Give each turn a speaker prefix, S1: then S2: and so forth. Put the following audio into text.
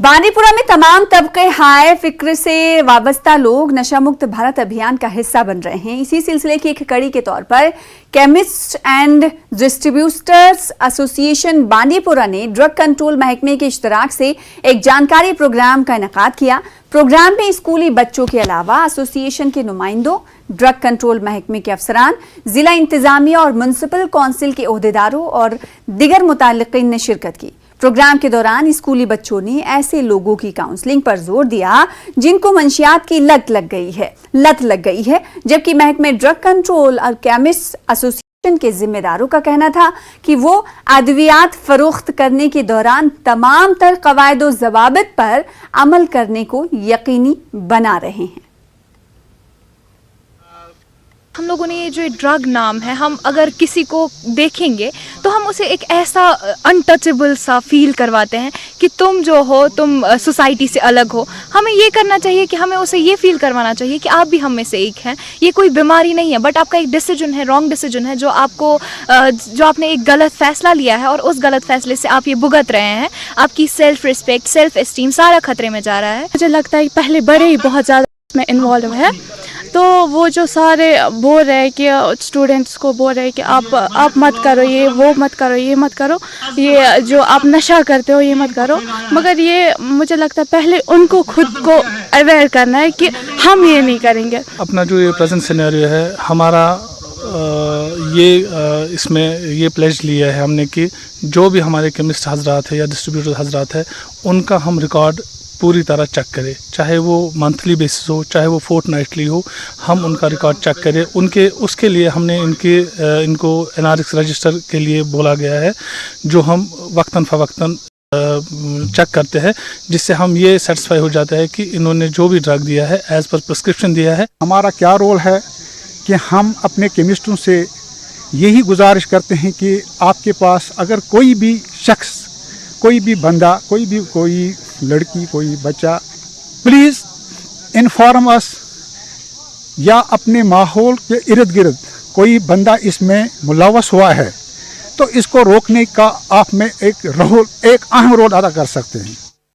S1: बांदी पुरा में तमाम तबके हाय फिक्र से वाबस्ता लोग नशा मुक्त भारत अभियान का हिस्सा बन रहे हैं। इसी सिलसिले की एक कड़ी के तौर पर chemist and distributors association Bandipora ने ड्रग कंट्रोल महकमे के इश्तराक से एक जानकारी प्रोग्राम का इनेकाद किया। प्रोग्राम में स्कूली बच्चों के अलावा एसोसिएशन के नुमाइंदों, ड्रग कंट्रोल महकमे के अफसरान, जिला इंतजामिया और म्युनिसिपल कौंसिल के ओहदेदारों और दिगर मुताल्लिकीन ने शिरकत की। प्रोग्राम के दौरान स्कूली बच्चों ने ऐसे लोगों की काउंसलिंग पर जोर दिया जिनको मंशियात की लत लग गई है, जबकि महकमे ड्रग कंट्रोल और केमिस्ट एसोसिएशन के जिम्मेदारों का कहना था कि वो अद्वियात फरोख्त करने के दौरान तमाम तर कवायद व ज़वाबित पर अमल करने को यकीनी बना रहे हैं।
S2: हम लोगों ने ये जो ड्रग नाम है, हम अगर किसी को देखेंगे तो हम उसे एक ऐसा अनटचेबल सा फील करवाते हैं कि तुम जो हो, तुम सोसाइटी से अलग हो। हमें ये करना चाहिए कि हमें उसे ये फील करवाना चाहिए कि आप भी हम में से एक हैं। ये कोई बीमारी नहीं है, बट आपका एक डिसीजन है, रॉन्ग डिसीजन है, जो आपने एक गलत फैसला लिया है और उस गलत फैसले से आप ये भुगत रहे हैं। आपकी सेल्फ रिस्पेक्ट, सेल्फ एस्टीम सारा खतरे में जा रहा है।
S3: मुझे लगता है कि पहले बड़े ही बहुत ज़्यादा इसमें इन्वॉल्व है, तो वो जो सारे बोल रहे हैं कि स्टूडेंट्स को बोल रहे हैं कि आप मत करो, ये वो मत करो, ये मत करो, ये जो आप नशा करते हो ये मत करो। मगर ये मुझे लगता है पहले उनको खुद को अवेयर करना है कि हम ये नहीं करेंगे।
S4: अपना जो ये प्रेजेंट सिनेरियो है हमारा, इसमें ये प्लेज लिया है हमने कि जो भी हमारे केमिस्ट हजरात है या डिस्ट्रीब्यूटर हजरात है उनका हम रिकॉर्ड पूरी तरह चेक करें, चाहे वो मंथली बेसिस हो, चाहे वो फोर्टनाइटली हो, हम उनका रिकॉर्ड चेक करें। उसके लिए हमने इनको एनआरएक्स रजिस्टर के लिए बोला गया है, जो हम वक्तन फ़वक्तन चेक करते हैं, जिससे हम ये सेटिस्फाई हो जाता है कि इन्होंने जो भी ड्रग दिया है एज़ पर प्रिस्क्रिप्शन दिया है।
S5: हमारा क्या रोल है कि हम अपने केमिस्टों से यही गुजारिश करते हैं कि आपके पास अगर कोई भी शख्स, कोई भी बंदा, कोई लड़की, कोई बच्चा, प्लीज़ इन्फॉर्म अस, या अपने माहौल के इर्द गिर्द कोई बंदा इसमें मुलव्वस हुआ है तो इसको रोकने का आप में एक अहम रोल अदा कर सकते हैं।